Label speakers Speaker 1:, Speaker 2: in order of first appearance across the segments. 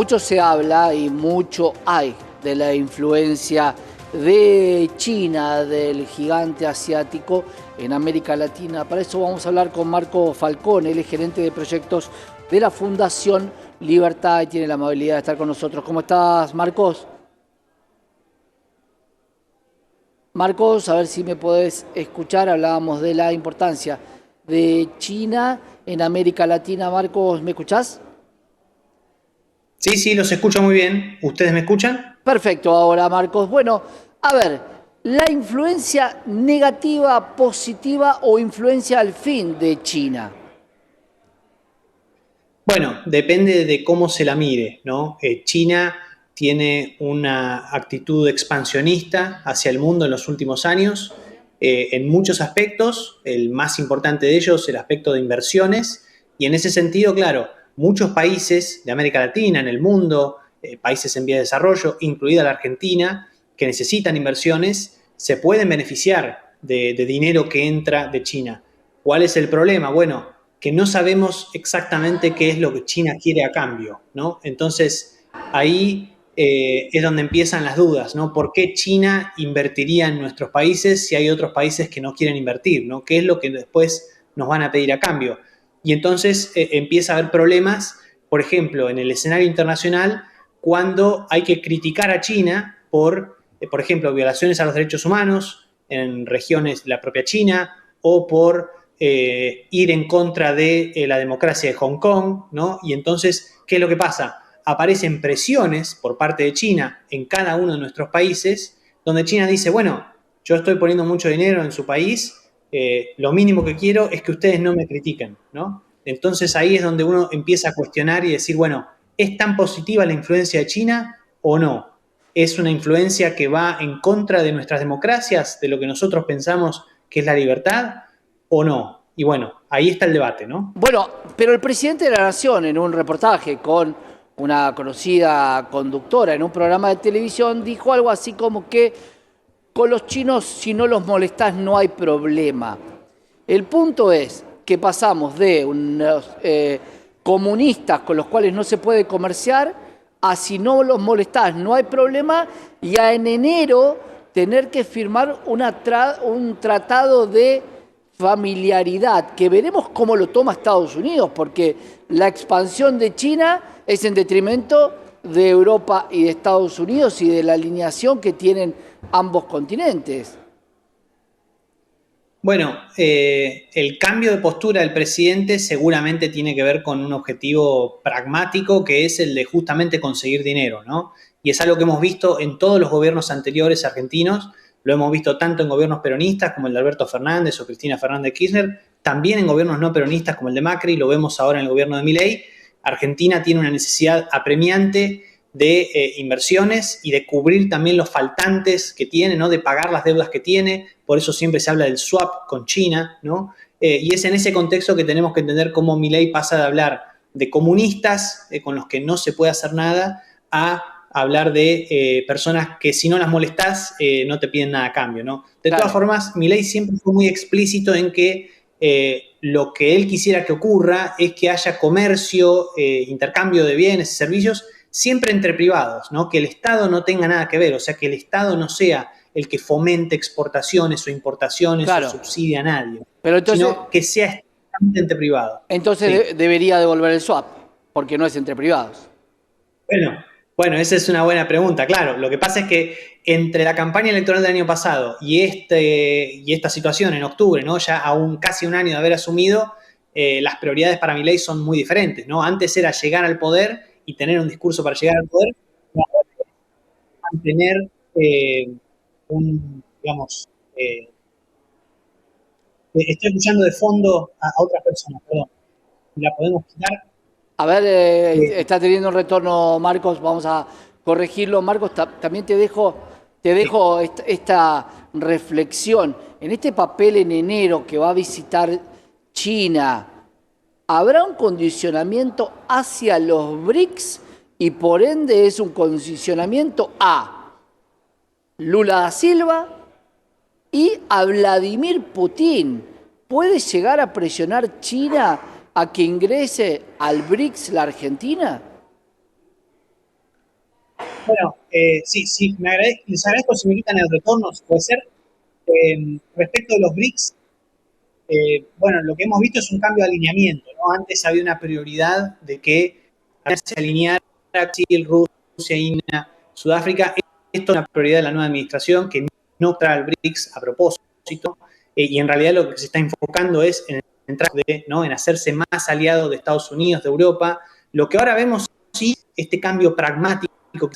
Speaker 1: Mucho se habla y mucho hay de la influencia de China, del gigante asiático en América Latina. Para eso vamos a hablar con Marco Falcone, él es gerente de proyectos de la Fundación Libertad y tiene la amabilidad de estar con nosotros. ¿Cómo estás, Marcos? Marcos, a ver si me podés escuchar. Hablábamos de la importancia de China en América Latina. Marcos, ¿me escuchás?
Speaker 2: Sí, sí, los escucho muy bien. ¿Ustedes me escuchan?
Speaker 1: Perfecto, ahora Marcos. Bueno, a ver, la influencia negativa, positiva o influencia al fin de China.
Speaker 2: Bueno, depende de cómo se la mire, ¿no? China tiene una actitud expansionista hacia el mundo en los últimos años, en muchos aspectos, el más importante de ellos, el aspecto de inversiones, y en ese sentido, claro, muchos países de América Latina, en el mundo, países en vía de desarrollo, incluida la Argentina, que necesitan inversiones, se pueden beneficiar de dinero que entra de China. ¿Cuál es el problema? Bueno, que no sabemos exactamente qué es lo que China quiere a cambio, ¿no? Entonces, ahí es donde empiezan las dudas, ¿no? ¿Por qué China invertiría en nuestros países si hay otros países que no quieren invertir, ¿no? ¿Qué es lo que después nos van a pedir a cambio? Y entonces empieza a haber problemas, por ejemplo, en el escenario internacional, cuando hay que criticar a China por ejemplo, violaciones a los derechos humanos en regiones de la propia China o por ir en contra de la democracia de Hong Kong, ¿no? Y entonces, ¿qué es lo que pasa? Aparecen presiones por parte de China en cada uno de nuestros países, donde China dice, bueno, yo estoy poniendo mucho dinero en su país, lo mínimo que quiero es que ustedes no me critiquen, ¿no? Entonces ahí es donde uno empieza a cuestionar y decir, bueno, ¿es tan positiva la influencia de China o no? ¿Es una influencia que va en contra de nuestras democracias, de lo que nosotros pensamos que es la libertad? ¿O no? Y bueno, ahí está el debate, ¿no?
Speaker 1: Bueno, pero el presidente de la Nación en un reportaje con una conocida conductora en un programa de televisión dijo algo así como que con los chinos si no los molestás no hay problema. El punto es que pasamos de unos comunistas con los cuales no se puede comerciar a si no los molestás no hay problema y a en enero tener que firmar un tratado de familiaridad, que veremos cómo lo toma Estados Unidos, porque la expansión de China es en detrimento de Europa y de Estados Unidos y de la alineación que tienen ambos continentes.
Speaker 2: Bueno, el cambio de postura del presidente seguramente tiene que ver con un objetivo pragmático que es el de justamente conseguir dinero, ¿no? Y es algo que hemos visto en todos los gobiernos anteriores argentinos, lo hemos visto tanto en gobiernos peronistas como el de Alberto Fernández o Cristina Fernández de Kirchner, también en gobiernos no peronistas como el de Macri, lo vemos ahora en el gobierno de Milei. Argentina tiene una necesidad apremiante de inversiones y de cubrir también los faltantes que tiene, ¿no? De pagar las deudas que tiene, por eso siempre se habla del swap con China, ¿no? Y es en ese contexto que tenemos que entender cómo Milei pasa de hablar de comunistas con los que no se puede hacer nada a hablar de personas que si no las molestás no te piden nada a cambio, ¿no? De todas
Speaker 1: Claro.
Speaker 2: formas, Milei siempre fue muy explícito en que lo que él quisiera que ocurra es que haya comercio, intercambio de bienes y servicios siempre entre privados, ¿no? Que el Estado no tenga nada que ver, o sea, que el Estado no sea el que fomente exportaciones o importaciones o
Speaker 1: Claro,
Speaker 2: subsidie a nadie,
Speaker 1: pero entonces,
Speaker 2: sino que sea estrictamente entre privados.
Speaker 1: entonces
Speaker 2: Sí.
Speaker 1: debería devolver el swap, porque no es entre privados.
Speaker 2: Bueno, bueno, esa es una buena pregunta, claro. Lo que pasa es que entre la campaña electoral del año pasado y esta situación en octubre, ¿no? Ya a casi un año de haber asumido, las prioridades para mi ley son muy diferentes, ¿no? Antes era llegar al poder y tener un discurso para llegar al poder, y ahora es mantener digamos, estoy escuchando de fondo a otras personas, perdón. ¿La podemos quitar?
Speaker 1: A ver,
Speaker 2: Eh,
Speaker 1: está teniendo un retorno Marcos, vamos a corregirlo. Marcos, también te dejo esta reflexión. En este papel en enero que va a visitar China, ¿habrá un condicionamiento hacia los BRICS y por ende es un condicionamiento a Lula da Silva y a Vladimir Putin? ¿Puede llegar a presionar China a que ingrese al BRICS la Argentina?
Speaker 2: Bueno, sí, les agradezco si me quitan el retorno, si puede ser. Respecto de los BRICS, bueno, lo que hemos visto es un cambio de alineamiento, ¿no? Antes había una prioridad de que se alineara Brasil, Rusia, India, Sudáfrica. Esto es una prioridad de la nueva administración que no trae al BRICS a propósito, y en realidad lo que se está enfocando es en entrar ¿no? en hacerse más aliado de Estados Unidos, de Europa. Lo que ahora vemos, sí, este cambio pragmático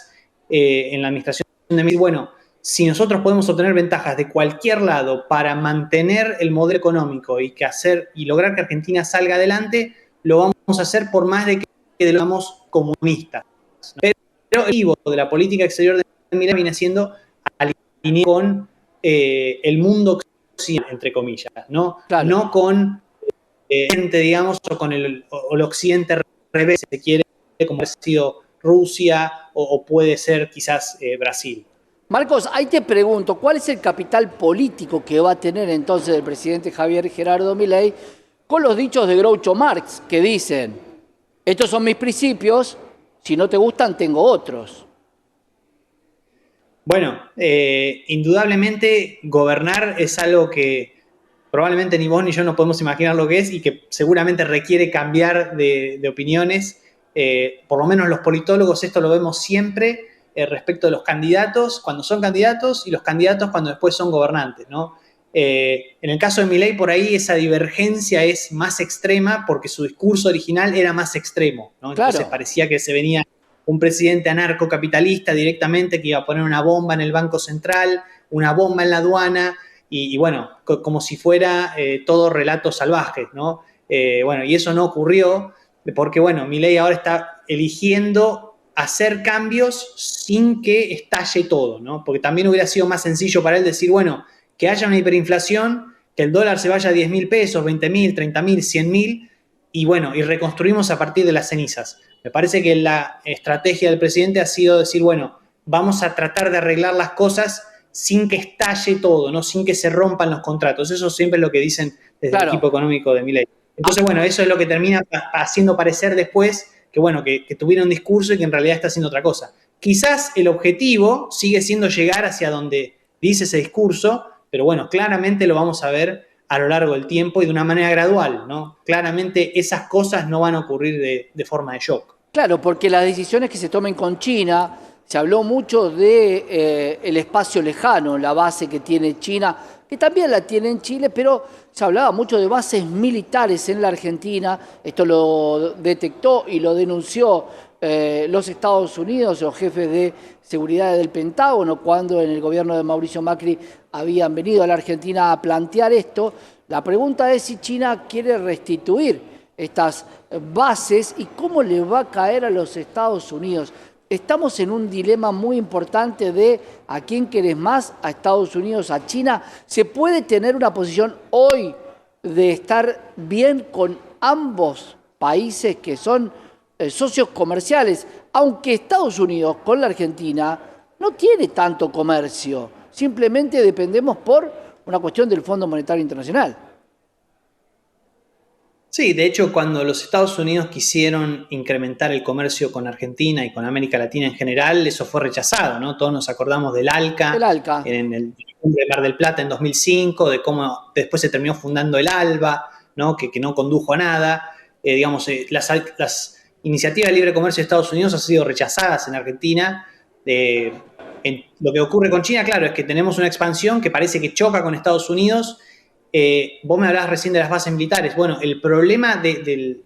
Speaker 2: en la administración de Milei, bueno, si nosotros podemos obtener ventajas de cualquier lado para mantener el modelo económico y lograr que Argentina salga adelante, lo vamos a hacer por más de que lo hagamos comunistas, ¿no? Pero el objetivo de la política exterior de Milei viene siendo alinear con el mundo occidental, entre comillas, ¿no?
Speaker 1: Claro.
Speaker 2: No con digamos, o con el occidente revés, si se quiere, como ha sido Rusia o puede ser quizás Brasil.
Speaker 1: Marcos, ahí te pregunto, ¿cuál es el capital político que va a tener entonces el presidente Javier Gerardo Milei con los dichos de Groucho Marx que dicen, estos son mis principios, si no te gustan tengo otros?
Speaker 2: Bueno, indudablemente gobernar es algo que probablemente ni vos ni yo no podemos imaginar lo que es y que seguramente requiere cambiar de opiniones. Por lo menos los politólogos esto lo vemos siempre respecto de los candidatos cuando son candidatos y los candidatos cuando después son gobernantes, ¿no? En el caso de Milei, por ahí esa divergencia es más extrema porque su discurso original era más extremo, ¿no? Entonces
Speaker 1: Claro.
Speaker 2: parecía que se venía un presidente anarcocapitalista directamente que iba a poner una bomba en el Banco Central, una bomba en la aduana, y bueno, como si fuera todo relato salvaje, ¿no? Bueno, y eso no ocurrió porque, bueno, Milei ahora está eligiendo hacer cambios sin que estalle todo, ¿no? Porque también hubiera sido más sencillo para él decir, bueno, que haya una hiperinflación, que el dólar se vaya a 10.000 pesos, 20.000, 30.000, 100.000, y bueno, y reconstruimos a partir de las cenizas. Me parece que la estrategia del presidente ha sido decir, bueno, vamos a tratar de arreglar las cosas sin que estalle todo, ¿no? Sin que se rompan los contratos. Eso siempre es lo que dicen desde el equipo económico de Milei. Entonces, bueno, eso es lo que termina haciendo parecer después que, bueno, que tuviera un discurso y que en realidad está haciendo otra cosa. Quizás el objetivo sigue siendo llegar hacia donde dice ese discurso, pero bueno, claramente lo vamos a ver a lo largo del tiempo y de una manera gradual, ¿no? Claramente esas cosas no van a ocurrir de forma de shock.
Speaker 1: Claro, porque las decisiones que se tomen con China, se habló mucho de el espacio lejano, la base que tiene China, que también la tiene en Chile, pero se hablaba mucho de bases militares en la Argentina. Esto lo detectó y lo denunció los Estados Unidos, los jefes de seguridad del Pentágono, cuando en el gobierno de Mauricio Macri habían venido a la Argentina a plantear esto. La pregunta es si China quiere restituir estas bases y cómo le va a caer a los Estados Unidos. Estamos en un dilema muy importante de a quién querés más, a Estados Unidos, a China. ¿Se puede tener una posición hoy de estar bien con ambos países que son socios comerciales? Aunque Estados Unidos con la Argentina no tiene tanto comercio, simplemente dependemos por una cuestión del Fondo Monetario Internacional.
Speaker 2: Sí, de hecho, cuando los Estados Unidos quisieron incrementar el comercio con Argentina y con América Latina en general, eso fue rechazado, ¿no? Todos nos acordamos del
Speaker 1: El
Speaker 2: ALCA,
Speaker 1: ALCA.
Speaker 2: en el de Mar del Plata en 2005, de cómo después se terminó fundando el ALBA, ¿no? Que no condujo a nada. Digamos, las iniciativas de libre comercio de Estados Unidos han sido rechazadas en Argentina. Lo que ocurre con China, claro, es que tenemos una expansión que parece que choca con Estados Unidos. Vos me hablabas recién de las bases militares. Bueno, el problema del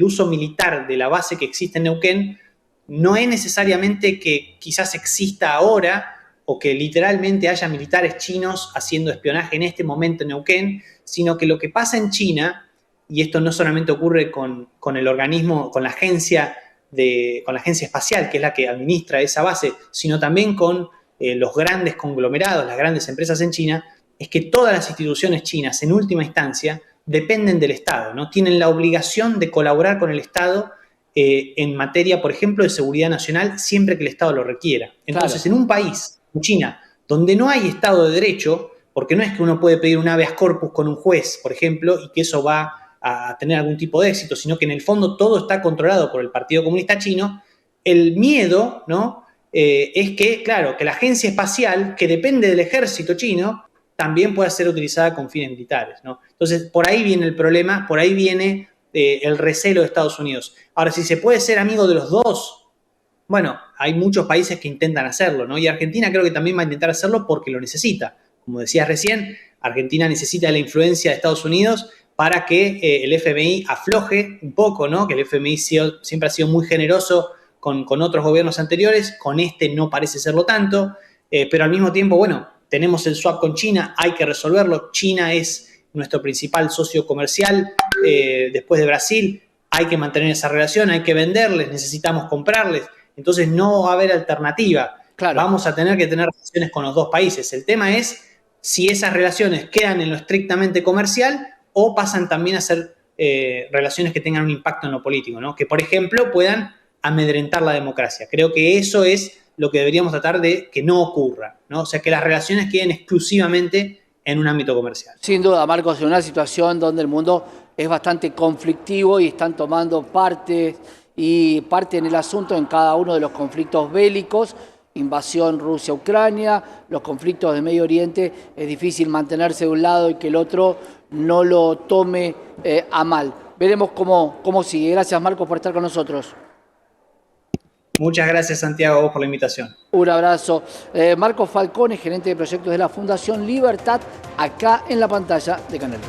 Speaker 2: uso militar de la base que existe en Neuquén no es necesariamente que quizás exista ahora o que literalmente haya militares chinos haciendo espionaje en este momento en Neuquén, sino que lo que pasa en China, y esto no solamente ocurre con el organismo, con la agencia espacial, que es la que administra esa base, sino también con los grandes conglomerados, las grandes empresas en China, es que todas las instituciones chinas, en última instancia, dependen del Estado, ¿no? Tienen la obligación de colaborar con el Estado en materia, por ejemplo, de seguridad nacional, siempre que el Estado lo requiera. Entonces,
Speaker 1: Claro.
Speaker 2: en un país, como China, donde no hay Estado de Derecho, porque no es que uno puede pedir un habeas corpus con un juez, por ejemplo, y que eso va a tener algún tipo de éxito, sino que en el fondo todo está controlado por el Partido Comunista Chino, el miedo, ¿no? es que, claro, que la agencia espacial, que depende del ejército chino, también pueda ser utilizada con fines militares, ¿no? Entonces, por ahí viene el problema, por ahí viene el recelo de Estados Unidos. Ahora, si se puede ser amigo de los dos, bueno, hay muchos países que intentan hacerlo, ¿no? Y Argentina creo que también va a intentar hacerlo porque lo necesita. Como decías recién, Argentina necesita la influencia de Estados Unidos para que el FMI afloje un poco, ¿no? Que el FMI siempre ha sido muy generoso con otros gobiernos anteriores, con este no parece serlo tanto, pero al mismo tiempo, bueno, tenemos el swap con China, hay que resolverlo. China es nuestro principal socio comercial después de Brasil, hay que mantener esa relación, hay que venderles, necesitamos comprarles. Entonces no va a haber alternativa.
Speaker 1: Claro.
Speaker 2: Vamos a tener que tener relaciones con los dos países. El tema es si esas relaciones quedan en lo estrictamente comercial o pasan también a ser relaciones que tengan un impacto en lo político, ¿no? Que, por ejemplo, puedan amedrentar la democracia. Creo que eso es lo que deberíamos tratar de que no ocurra, ¿no? O sea, que las relaciones queden exclusivamente en un ámbito comercial.
Speaker 1: Sin duda, Marcos, en una situación donde el mundo es bastante conflictivo y están tomando parte en el asunto en cada uno de los conflictos bélicos, invasión Rusia-Ucrania, los conflictos de Medio Oriente, es difícil mantenerse de un lado y que el otro no lo tome a mal. Veremos cómo sigue. Gracias, Marcos, por estar con nosotros.
Speaker 2: Muchas gracias, Santiago, a vos por la invitación.
Speaker 1: Un abrazo. Marcos Falcone, gerente de proyectos de la Fundación Libertad, acá en la pantalla de Canal.